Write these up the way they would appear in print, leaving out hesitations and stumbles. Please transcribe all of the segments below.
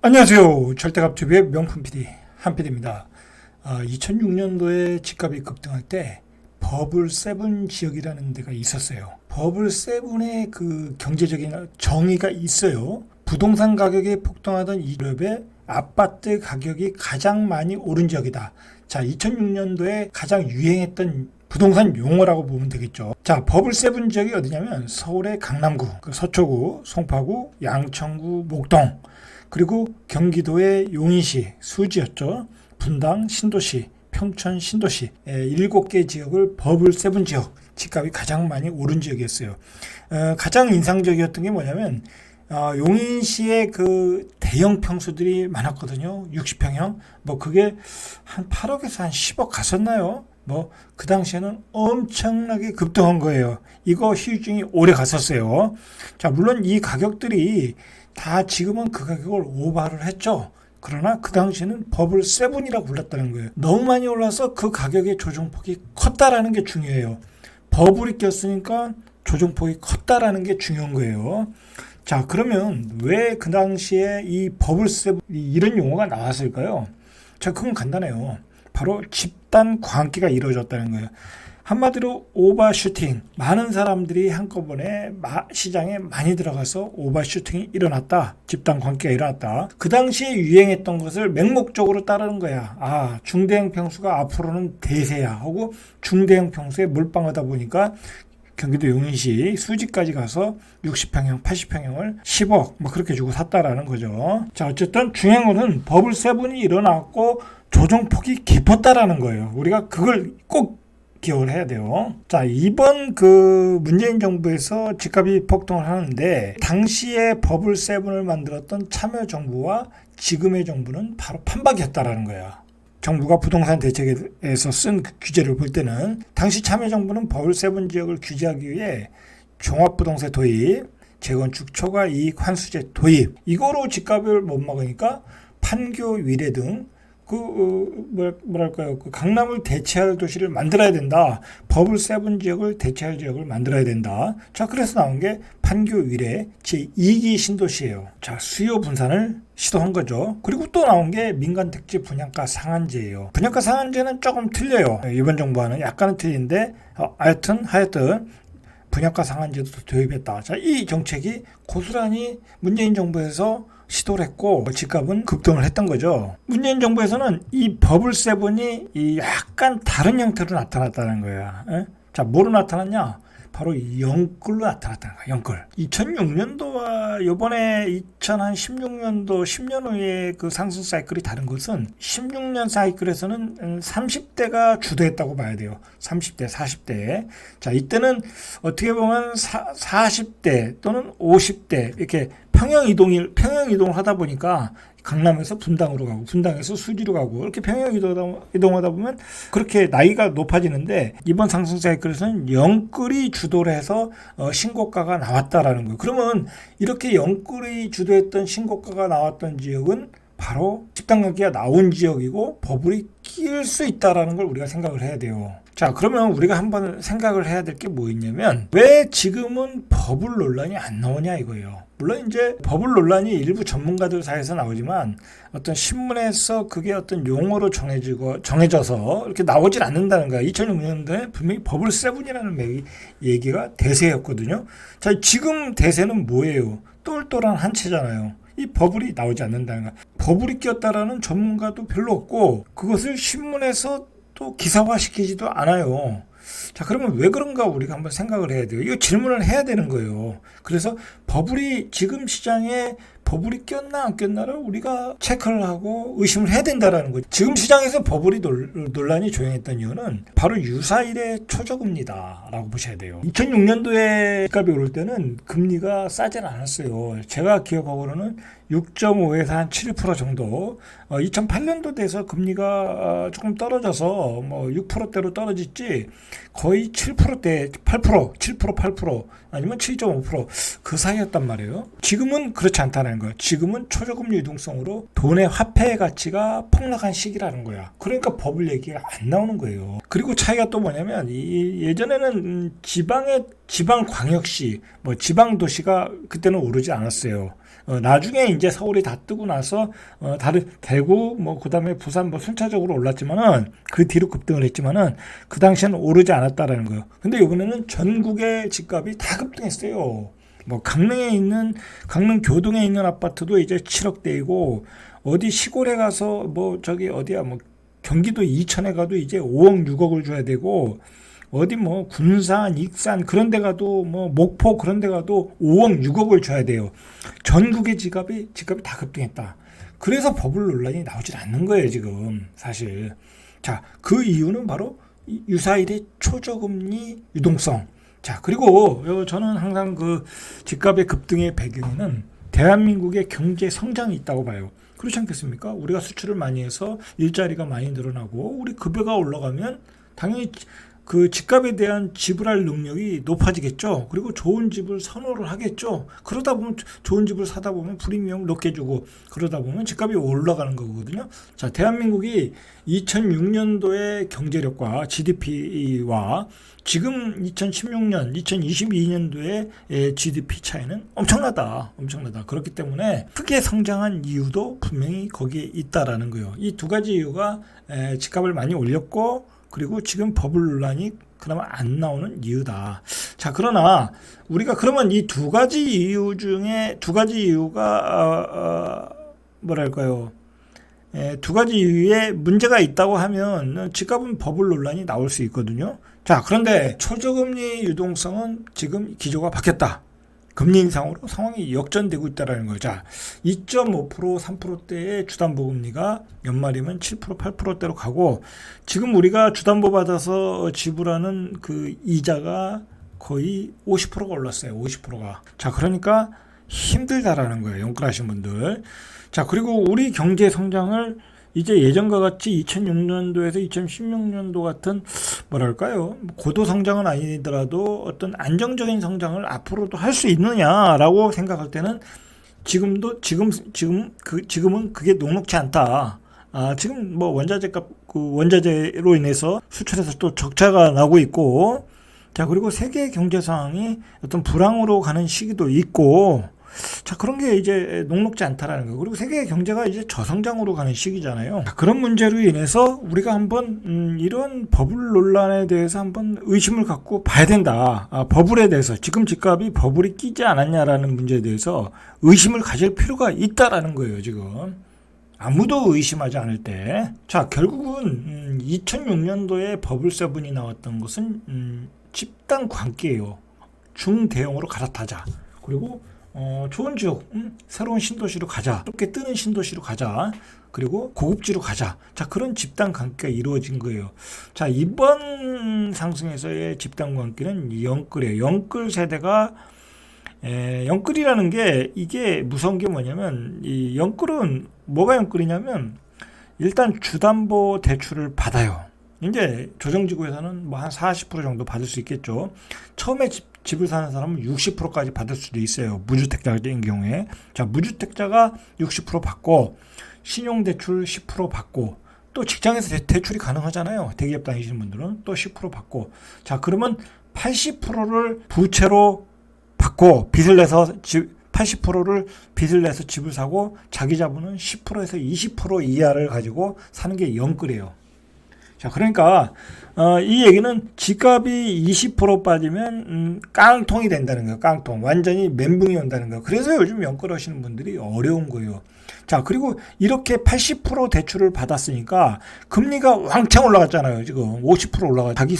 안녕하세요. 절대값TV의 명품 PD 한PD입니다. 2006년도에 집값이 급등할 때 버블 세븐 지역이라는 데가 있었어요. 버블 세븐의 그 경제적인 정의가 있어요. 부동산 가격이 폭등하던 이 무렵에 아파트 가격이 가장 많이 오른 지역이다. 자, 2006년도에 가장 유행했던 부동산 용어라고 보면 되겠죠. 자, 버블 세븐 지역이 어디냐면 서울의 강남구, 서초구, 송파구, 양천구, 목동, 그리고 경기도의 용인시, 수지였죠. 분당, 신도시, 평촌, 신도시 7개 지역을 버블 세븐 지역, 집값이 가장 많이 오른 지역이었어요. 가장 인상적이었던 게 뭐냐면 용인시에 그 대형 평수들이 많았거든요. 60평형. 뭐 그게 한 8억에서 한 10억 갔었나요? 뭐 그 당시에는 엄청나게 급등한 거예요. 이거 시중이 오래 갔었어요. 자, 물론 이 가격들이 다 지금은 그 가격을 오버를 했죠. 그러나 그 당시에는 버블 세븐이라고 불렀다는 거예요. 너무 많이 올라서 그 가격의 조정폭이 컸다라는 게 중요해요. 버블이 꼈으니까 조정폭이 컸다라는 게 중요한 거예요. 자, 그러면 왜 그 당시에 이 버블 세븐 이런 용어가 나왔을까요? 자, 그건 간단해요. 바로 집단 광기가 이루어졌다는 거예요. 한마디로 오버슈팅, 많은 사람들이 한꺼번에 시장에 많이 들어가서 오버슈팅이 일어났다. 집단 광기가 일어났다. 그 당시에 유행했던 것을 맹목적으로 따르는 거야. 중대형 평수가 앞으로는 대세야 하고 중대형 평수에 몰빵하다 보니까 경기도 용인시 수지까지 가서 60평형, 80평형을 10억 뭐 그렇게 주고 샀다라는 거죠. 자, 어쨌든 중요한 거는 버블 세븐이 일어났고 조정폭이 깊었다라는 거예요. 우리가 그걸 꼭 기억을 해야 돼요. 자, 이번 그 문재인 정부에서 집값이 폭등을 하는데 당시에 버블 세븐을 만들었던 참여정부와 지금의 정부는 바로 판박이었다라는 거야. 정부가 부동산 대책에서 쓴 그 규제를 볼 때는 당시 참여정부는 버블 세븐 지역을 규제하기 위해 종합부동산 도입, 재건축 초과 이익 환수제 도입, 이거로 집값을 못 먹으니까 판교 위례 등 그 강남을 대체할 도시를 만들어야 된다. 버블 세븐 지역을 대체할 지역을 만들어야 된다. 자, 그래서 나온 게 판교 위례 제2기 신도시예요. 자, 수요 분산을 시도한 거죠. 그리고 또 나온 게 민간 택지 분양가 상한제예요. 분양가 상한제는 조금 틀려요. 이번 정부와는 약간은 틀린데 하여튼 분양가 상한제도 도입했다. 자, 이 정책이 고스란히 문재인 정부에서 시도를 했고 집값은 급등을 했던 거죠. 문재인 정부에서는 이 버블 세븐이 약간 다른 형태로 나타났다는 거야. 자, 뭐로 나타났냐? 바로 영끌로 나타났다는 거야. 영끌. 2006년도와 이번에 2016년도 10년 후에 그 상승 사이클이 다른 것은 16년 사이클에서는 30대가 주도했다고 봐야 돼요. 30대, 40대. 자, 이때는 어떻게 보면 40대 또는 50대 이렇게 평형 이동을 하다 보니까 강남에서 분당으로 가고 분당에서 수지로 가고 이렇게 평형 이동하다 보면 그렇게 나이가 높아지는데 이번 상승 사이클에서는 영끌이 주도를 해서 신고가가 나왔다라는 거예요. 그러면 이렇게 영끌이 주도했던 신고가가 나왔던 지역은 바로 집단 광기가 나온 지역이고 버블이 낄 수 있다라는 걸 우리가 생각을 해야 돼요. 자, 그러면 우리가 한번 생각을 해야 될 게 뭐 있냐면 왜 지금은 버블 논란이 안 나오냐 이거예요. 물론 이제 버블 논란이 일부 전문가들 사이에서 나오지만 어떤 신문에서 그게 어떤 용어로 정해져서 이렇게 나오질 않는다는 거야. 2006년도에 분명히 버블 세븐이라는 얘기가 대세였거든요. 자, 지금 대세는 뭐예요? 똘똘한 한 채잖아요. 이 버블이 나오지 않는다는 거야. 버블이 꼈다라는 전문가도 별로 없고 그것을 신문에서 또 기사화시키지도 않아요. 자, 그러면 왜 그런가 우리가 한번 생각을 해야 돼요. 이거 질문을 해야 되는 거예요. 그래서 버블이 지금 시장에 버블이 꼈나 안 꼈나를 우리가 체크를 하고 의심을 해야 된다라는 거죠. 지금 시장에서 버블이 논란이 조용했던 이유는 바로 유사일의 초저금리다 라고 보셔야 돼요. 2006년도에 집값이 오를 때는 금리가 싸진 않았어요. 제가 기억하고는 6.5에서 한 7% 정도. 2008년도 돼서 금리가 조금 떨어져서 뭐 6%대로 떨어졌지 거의 7%대 8%, 7%, 8% 아니면 7.5% 그 사이였단 말이에요. 지금은 그렇지 않다는 있다라는 거예요. 지금은 초저금리 유동성으로 돈의 화폐의 가치가 폭락한 시기라는 거야. 그러니까 버블 얘기가 안 나오는 거예요. 그리고 차이가 또 뭐냐면 예전에는 지방광역시, 지방도시가 그때는 오르지 않았어요. 나중에 이제 서울이 다 뜨고 나서 다른 대구 그다음에 부산 순차적으로 올랐지만은 그 뒤로 급등을 했지만은 그 당시에는 오르지 않았다라는 거예요. 근데 이번에는 전국의 집값이 다 급등했어요. 강릉 교동에 있는 아파트도 이제 7억대이고 어디 시골에 가서 경기도 이천에 가도 이제 5억 6억을 줘야 되고 어디 군산, 익산 그런 데 가도 목포 그런 데 가도 5억 6억을 줘야 돼요. 전국의 집값이 다 급등했다. 그래서 버블 논란이 나오질 않는 거예요, 지금 사실. 자, 그 이유는 바로 유사일의 초저금리 유동성. 자, 그리고 저는 항상 그 집값의 급등의 배경에는 대한민국의 경제 성장이 있다고 봐요. 그렇지 않겠습니까? 우리가 수출을 많이 해서 일자리가 많이 늘어나고 우리 급여가 올라가면 당연히 그 집값에 대한 지불할 능력이 높아지겠죠. 그리고 좋은 집을 선호를 하겠죠. 그러다 보면 좋은 집을 사다 보면 프리미엄 높게 주고 그러다 보면 집값이 올라가는 거거든요. 자, 대한민국이 2006년도의 경제력과 GDP와 지금 2016년, 2022년도의 GDP 차이는 엄청나다. 그렇기 때문에 크게 성장한 이유도 분명히 거기에 있다라는 거예요. 이 두 가지 이유가 집값을 많이 올렸고 그리고 지금 버블 논란이 그나마 안 나오는 이유다. 자, 그러나 우리가 그러면 이 두 가지 이유 중에 두 가지 이유가 두 가지 이유에 문제가 있다고 하면 집값은 버블 논란이 나올 수 있거든요. 자, 그런데 초저금리 유동성은 지금 기조가 바뀌었다. 금리 인상으로 상황이 역전되고 있다는 거죠. 자, 2.5%, 3%대의 주담보금리가 연말이면 7%, 8%대로 가고 지금 우리가 주담보 받아서 지불하는 그 이자가 거의 50%가 올랐어요. 50%가. 자, 그러니까 힘들다라는 거예요. 연끌하신 분들. 자, 그리고 우리 경제 성장을 이제 예전과 같이 2006년도에서 2016년도 같은 고도 성장은 아니더라도 어떤 안정적인 성장을 앞으로도 할 수 있느냐라고 생각할 때는 지금은 그게 녹록지 않다. 지금 원자재로 인해서 수출에서 또 적자가 나고 있고, 자, 그리고 세계 경제 상황이 어떤 불황으로 가는 시기도 있고, 자, 그런 게 이제 녹록지 않다라는 거. 그리고 세계 경제가 이제 저성장으로 가는 시기잖아요. 자, 그런 문제로 인해서 우리가 한번 이런 버블 논란에 대해서 한번 의심을 갖고 봐야 된다. 버블에 대해서 지금 집값이 버블이 끼지 않았냐라는 문제에 대해서 의심을 가질 필요가 있다라는 거예요. 지금 아무도 의심하지 않을 때. 자, 결국은 2006년도에 버블 세븐이 나왔던 것은 집단 광기예요. 중대형으로 갈아타자. 그리고 좋은 지역, 새로운 신도시로 가자. 높게 뜨는 신도시로 가자. 그리고 고급지로 가자. 자, 그런 집단 관계가 이루어진 거예요. 자, 이번 상승에서의 집단 관계는 영끌이에요. 영끌 세대가 영끌이라는 게 이게 무서운 게 뭐냐면 이 영끌은 뭐가 영끌이냐면 일단 주담보 대출을 받아요. 이제 조정지구에서는 한 40% 정도 받을 수 있겠죠. 처음에 집을 사는 사람은 60%까지 받을 수도 있어요. 무주택자인 경우에. 자, 무주택자가 60% 받고 신용대출 10% 받고 또 직장에서 대출이 가능하잖아요. 대기업 다니시는 분들은 또 10% 받고. 자, 그러면 80%를 부채로 받고 빚을 내서 80%를 빚을 내서 집을 사고 자기 자본은 10%에서 20% 이하를 가지고 사는 게 영끌이에요. 자, 그러니까 이 얘기는 집값이 20% 빠지면 깡통이 된다는 거예요. 깡통. 완전히 멘붕이 온다는 거예요. 그래서 요즘 연끌하시는 분들이 어려운 거예요. 자, 그리고 이렇게 80% 대출을 받았으니까 금리가 왕창 올라갔잖아요. 지금 50% 올라가. 자기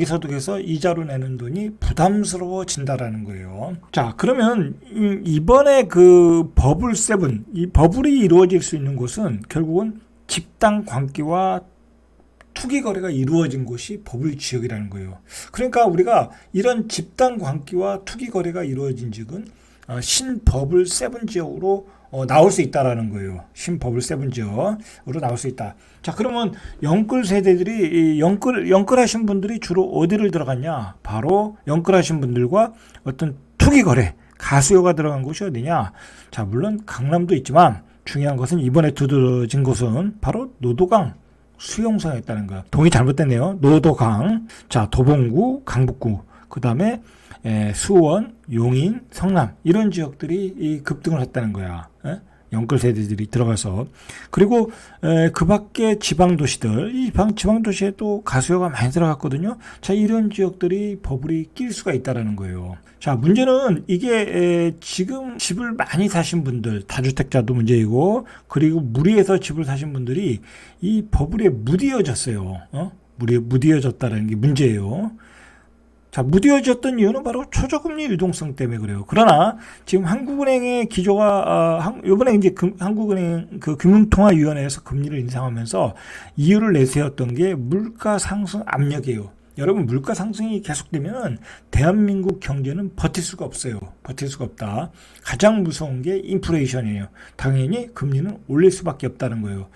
소득에서 이자로 내는 돈이 부담스러워진다라는 거예요. 자, 그러면 이번에 그 버블 세븐, 이 버블이 이루어질 수 있는 곳은 결국은 집단 관계와 투기 거래가 이루어진 곳이 버블 지역이라는 거예요. 그러니까 우리가 이런 집단 관계와 투기 거래가 이루어진 지역은 신버블 세븐 지역으로 나올 수 있다라는 거예요. 신버블 세븐 지역으로 나올 수 있다. 자, 그러면 영끌 세대들이 영끌하신 분들이 주로 어디를 들어갔냐? 바로 영끌하신 분들과 어떤 투기 거래, 가수요가 들어간 곳이 어디냐? 자, 물론 강남도 있지만 중요한 것은 이번에 두드러진 곳은 바로 노도강 수용소였다는 거야. 동이 잘못됐네요. 노도강. 자, 도봉구, 강북구. 그 다음에 수원, 용인, 성남 이런 지역들이 급등을 했다는 거야. 영끌 세대들이 들어가서. 그리고 그 밖에 지방 도시들, 이 지방 도시에 또 가수요가 많이 들어갔거든요. 자, 이런 지역들이 버블이 낄 수가 있다라는 거예요. 자, 문제는 이게 지금 집을 많이 사신 분들, 다주택자도 문제이고, 그리고 무리해서 집을 사신 분들이 이 버블에 무디어졌어요. 무디어졌다는 게 문제예요. 자, 무디어졌던 이유는 바로 초저금리 유동성 때문에 그래요. 그러나 지금 한국은행의 기조가 이번에 이제 한국은행 그 금융통화위원회에서 금리를 인상하면서 이유를 내세웠던 게 물가 상승 압력이에요. 여러분, 물가 상승이 계속되면 대한민국 경제는 버틸 수가 없어요. 버틸 수가 없다. 가장 무서운 게 인플레이션이에요. 당연히 금리는 올릴 수밖에 없다는 거예요.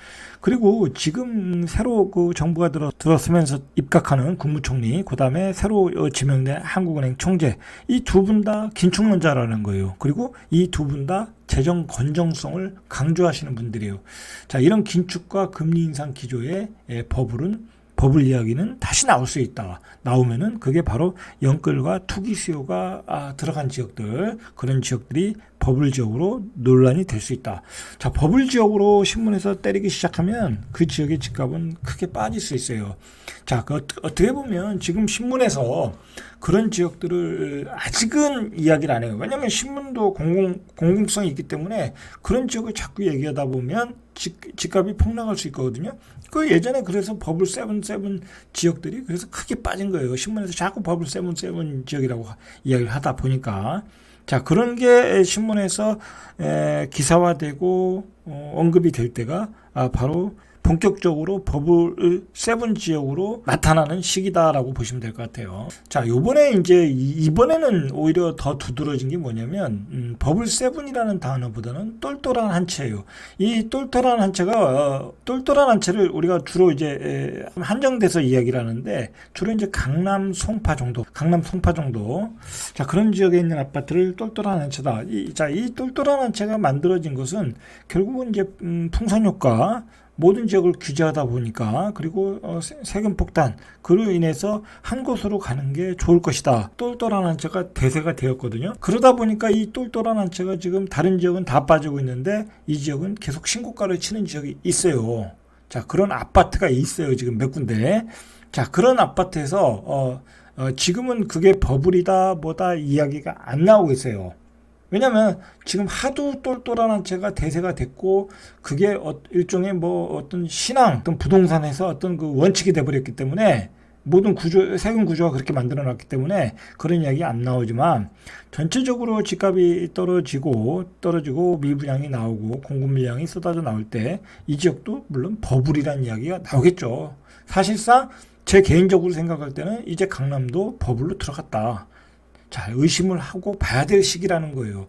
그리고 지금 새로 그 정부가 들었으면서 입각하는 국무총리, 그 다음에 새로 지명된 한국은행 총재, 이 두 분 다 긴축론자라는 거예요. 그리고 이 두 분 다 재정 건정성을 강조하시는 분들이에요. 자, 이런 긴축과 금리 인상 기조의 버블 이야기는 다시 나올 수 있다. 나오면은 그게 바로 영끌과 투기 수요가 들어간 지역들, 그런 지역들이 버블 지역으로 논란이 될 수 있다. 자, 버블 지역으로 신문에서 때리기 시작하면 그 지역의 집값은 크게 빠질 수 있어요. 자, 어떻게 보면 지금 신문에서 그런 지역들을 아직은 이야기를 안 해요. 왜냐하면 신문도 공공성이 있기 때문에 그런 지역을 자꾸 얘기하다 보면 집값이 폭락할 수 있거든요. 그 예전에 그래서 버블 7 지역들이 그래서 크게 빠진 거예요. 신문에서 자꾸 버블 7 지역이라고 이야기를 하다 보니까. 자, 그런 게 신문에서 기사화되고 언급이 될 때가 바로 본격적으로 버블 7 지역으로 나타나는 시기다라고 보시면 될 것 같아요. 자, 이번에는 오히려 더 두드러진 게 뭐냐면 버블 7이라는 단어보다는 똘똘한 한 채예요. 이 똘똘한 한 채가 똘똘한 한 채를 우리가 주로 이제 한정돼서 이야기를 하는데 주로 이제 강남 송파 정도. 자, 그런 지역에 있는 아파트를 똘똘한 한 채다. 이 똘똘한 한 채가 만들어진 것은 결국은 이제 풍선 효과, 모든 지역을 규제하다 보니까, 그리고 세금 폭탄, 그로 인해서 한 곳으로 가는 게 좋을 것이다. 똘똘한 한 채가 대세가 되었거든요. 그러다 보니까 이 똘똘한 한 채가 지금 다른 지역은 다 빠지고 있는데 이 지역은 계속 신고가를 치는 지역이 있어요. 자, 그런 아파트가 있어요. 지금 몇 군데. 자, 그런 아파트에서 지금은 그게 버블이다 뭐다 이야기가 안 나오고 있어요. 왜냐면 지금 하도 똘똘한 한 채가 대세가 됐고 그게 일종의 어떤 신앙, 어떤 부동산에서 어떤 그 원칙이 돼버렸기 때문에 모든 세금 구조가 그렇게 만들어 놨기 때문에 그런 이야기 안 나오지만 전체적으로 집값이 떨어지고 미분양이 나오고 공급 물량이 쏟아져 나올 때 이 지역도 물론 버블이라는 이야기가 나오겠죠. 사실상 제 개인적으로 생각할 때는 이제 강남도 버블로 들어갔다. 자, 의심을 하고 봐야 될 시기라는 거예요.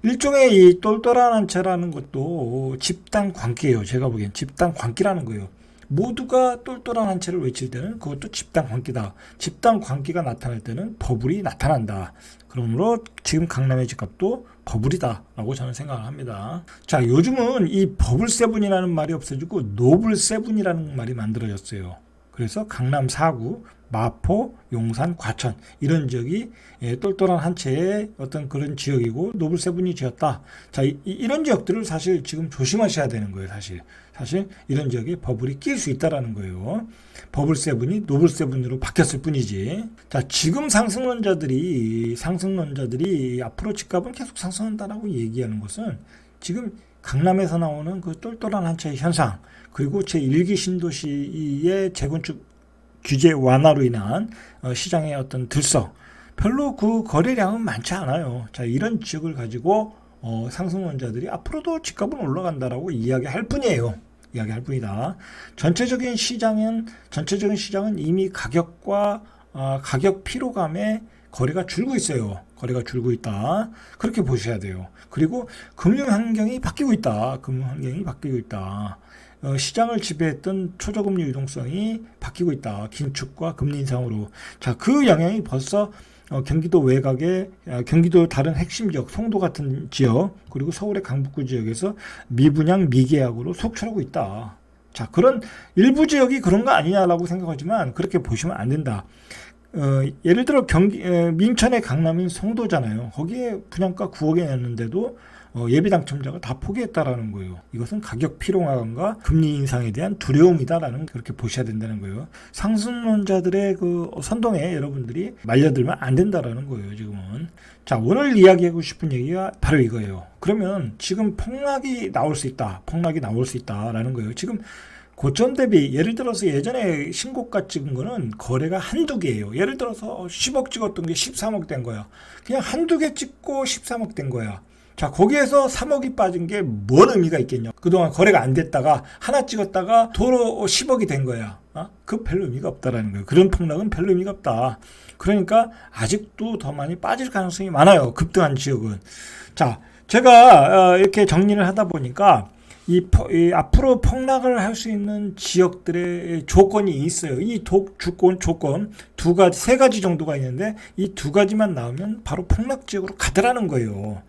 일종의 이 똘똘한 한 채라는 것도 집단 광기예요. 제가 보기엔 집단 광기라는 거예요. 모두가 똘똘한 한 채를 외칠 때는 그것도 집단 광기다. 집단 광기가 나타날 때는 버블이 나타난다. 그러므로 지금 강남의 집값도 버블이다 라고 저는 생각을 합니다. 자, 요즘은 이 버블 7이라는 말이 없어지고 노블 7이라는 말이 만들어졌어요. 그래서 강남 4구, 마포, 용산, 과천 이런 지역이 똘똘한 한 채의 어떤 그런 지역이고 노블 7이 지었다. 자, 이런 지역들을 사실 지금 조심하셔야 되는 거예요. 사실 이런 지역에 버블이 낄 수 있다라는 거예요. 버블 7이 노블 7으로 바뀌었을 뿐이지. 자, 지금 상승론자들이 앞으로 집값은 계속 상승한다라고 얘기하는 것은 지금 강남에서 나오는 그 똘똘한 한 채의 현상, 그리고 제1기 신도시의 재건축 규제 완화로 인한 시장의 어떤 들썩, 별로 그 거래량은 많지 않아요. 자, 이런 지역을 가지고 상승론자들이 앞으로도 집값은 올라간다라고 이야기할 뿐이에요. 이야기할 뿐이다. 전체적인 시장은 이미 가격과 가격 피로감에 거래가 줄고 있어요. 거래가 줄고 있다. 그렇게 보셔야 돼요. 그리고 금융 환경이 바뀌고 있다. 시장을 지배했던 초저금리 유동성이 바뀌고 있다. 긴축과 금리 인상으로. 자, 그 영향이 벌써 경기도 외곽의 경기도 다른 핵심 지역, 송도 같은 지역, 그리고 서울의 강북구 지역에서 미분양 미계약으로 속출하고 있다. 자, 그런 일부 지역이 그런 거 아니냐라고 생각하지만 그렇게 보시면 안 된다. 예를 들어 민천의 강남인 송도잖아요. 거기에 분양가 9억에 냈는데도 예비 당첨자가 다 포기했다라는 거예요. 이것은 가격 피로감과 금리 인상에 대한 두려움이다라는, 그렇게 보셔야 된다는 거예요. 상승론자들의 그 선동에 여러분들이 말려들면 안 된다라는 거예요, 지금은. 자, 오늘 이야기하고 싶은 얘기가 바로 이거예요. 그러면 지금 폭락이 나올 수 있다라는 거예요. 지금 고점 대비, 예를 들어서 예전에 신고가 찍은 거는 거래가 한두 개예요. 예를 들어서 10억 찍었던 게 13억 된 거야. 그냥 한두 개 찍고 13억 된 거야. 자, 거기에서 3억이 빠진 게 뭔 의미가 있겠냐. 그동안 거래가 안 됐다가 하나 찍었다가 도로 10억이 된 거야. 그 별로 의미가 없다라는 거예요. 그런 폭락은 별로 의미가 없다. 그러니까 아직도 더 많이 빠질 가능성이 많아요. 급등한 지역은. 자, 제가 이렇게 정리를 하다 보니까 이 앞으로 폭락을 할 수 있는 지역들의 조건이 있어요. 이 조건 두 가지, 세 가지 정도가 있는데 이 두 가지만 나오면 바로 폭락 지역으로 가더라는 거예요.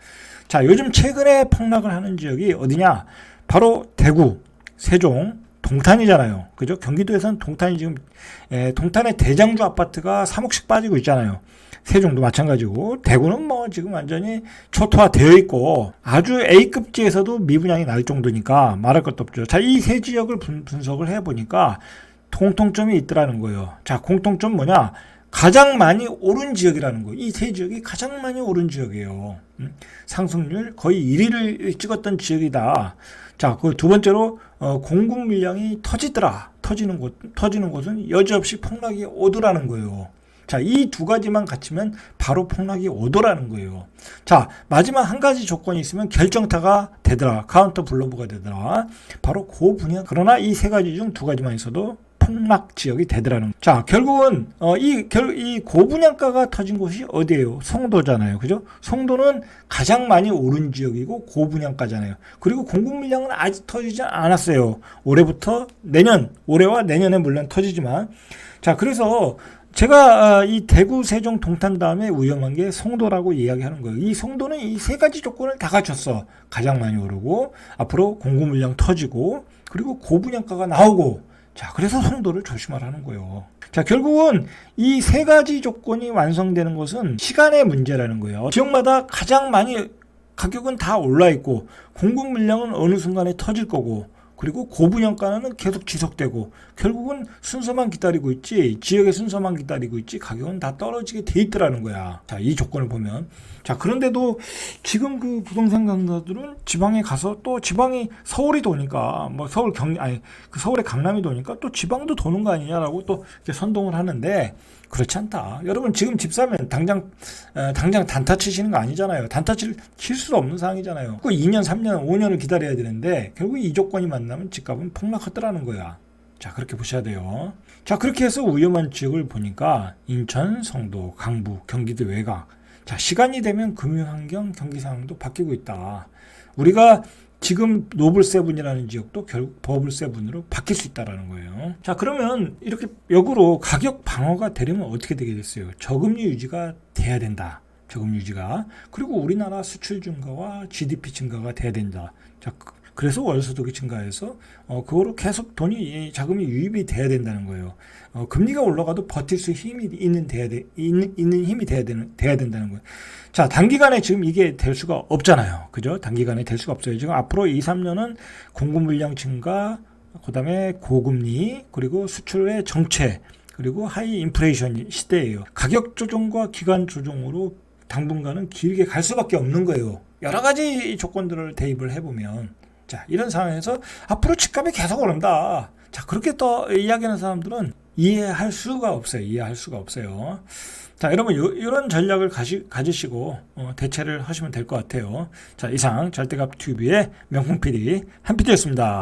자, 요즘 최근에 폭락을 하는 지역이 어디냐? 바로 대구, 세종, 동탄이잖아요. 그죠? 경기도에서는 동탄이 지금 동탄의 대장주 아파트가 3억씩 빠지고 있잖아요. 세종도 마찬가지고, 대구는 뭐 지금 완전히 초토화되어 있고 아주 A급지에서도 미분양이 날 정도니까 말할 것도 없죠. 자, 이 세 지역을 분석을 해보니까 공통점이 있더라는 거예요. 자, 공통점 뭐냐? 가장 많이 오른 지역이라는 거예요. 이 세 지역이 가장 많이 오른 지역이에요. 상승률 거의 1위를 찍었던 지역이다. 자, 그 두 번째로 공급 물량이 터지는 곳은 여지없이 폭락이 오더라는 거예요. 자, 이 두 가지만 갖추면 바로 폭락이 오더라는 거예요. 자, 마지막 한 가지 조건이 있으면 결정타가 되더라. 카운터 블로브가 되더라. 바로 그 분야. 그러나 이 세 가지 중 두 가지만 있어도 폭락 지역이 되더라는 거예요. 자, 결국은 이 고분양가가 터진 곳이 어디예요? 송도잖아요. 그죠? 송도는 가장 많이 오른 지역이고 고분양가잖아요. 그리고 공급 물량은 아직 터지지 않았어요. 올해와 내년에 물론 터지지만. 자, 그래서 제가 이 대구, 세종, 동탄 다음에 위험한 게 송도라고 이야기하는 거예요. 이 송도는 이 세 가지 조건을 다 갖췄어. 가장 많이 오르고, 앞으로 공급 물량 터지고, 그리고 고분양가가 나오고. 자, 그래서 송도를 조심하라는 거예요. 자, 결국은 이 세 가지 조건이 완성되는 것은 시간의 문제라는 거예요. 지역마다 가장 많이 가격은 다 올라 있고, 공급 물량은 어느 순간에 터질 거고, 그리고 고분양가는 계속 지속되고, 결국은 순서만 기다리고 있지, 지역의 순서만 기다리고 있지, 가격은 다 떨어지게 돼 있더라는 거야. 자, 이 조건을 보면. 자, 그런데도 지금 그 부동산 강사들은 지방에 가서 또 지방이 서울이 도니까, 뭐 서울의 강남이 도니까 또 지방도 도는 거 아니냐라고 또 이렇게 선동을 하는데, 그렇지 않다. 여러분, 지금 집 사면 당장 단타 치시는 거 아니잖아요. 단타 칠 수도 없는 상황이잖아요. 그 2년, 3년, 5년을 기다려야 되는데 결국 이 조건이 만나면 집값은 폭락하더라는 거야. 자, 그렇게 보셔야 돼요. 자, 그렇게 해서 위험한 지역을 보니까 인천, 성도, 강북, 경기도 외곽. 자, 시간이 되면 금융환경, 경기 상황도 바뀌고 있다. 우리가 지금 노블7이라는 지역도 결국 버블7으로 바뀔 수 있다는 거예요. 자, 그러면 이렇게 역으로 가격 방어가 되려면 어떻게 되겠어요? 저금리 유지가 돼야 된다. 저금리 유지가. 그리고 우리나라 수출 증가와 GDP 증가가 돼야 된다. 자, 그래서 월소득이 증가해서 그거로 계속 자금이 유입이 돼야 된다는 거예요. 금리가 올라가도 버틸 수 힘이 있는 힘이 돼야 된다는 거예요. 자, 단기간에 지금 이게 될 수가 없잖아요. 그죠? 단기간에 될 수가 없어요. 지금 앞으로 2, 3년은 공급 물량 증가, 그다음에 고금리, 그리고 수출의 정체, 그리고 하이 인플레이션 시대예요. 가격 조정과 기간 조정으로 당분간은 길게 갈 수밖에 없는 거예요. 여러 가지 조건들을 대입을 해보면. 자, 이런 상황에서 앞으로 집값이 계속 오른다. 자, 그렇게 또 이야기하는 사람들은 이해할 수가 없어요. 자, 여러분, 이런 전략을 가지시고 대체를 하시면 될 것 같아요. 자, 이상 절대값 TV의 명품 PD 한PD였습니다.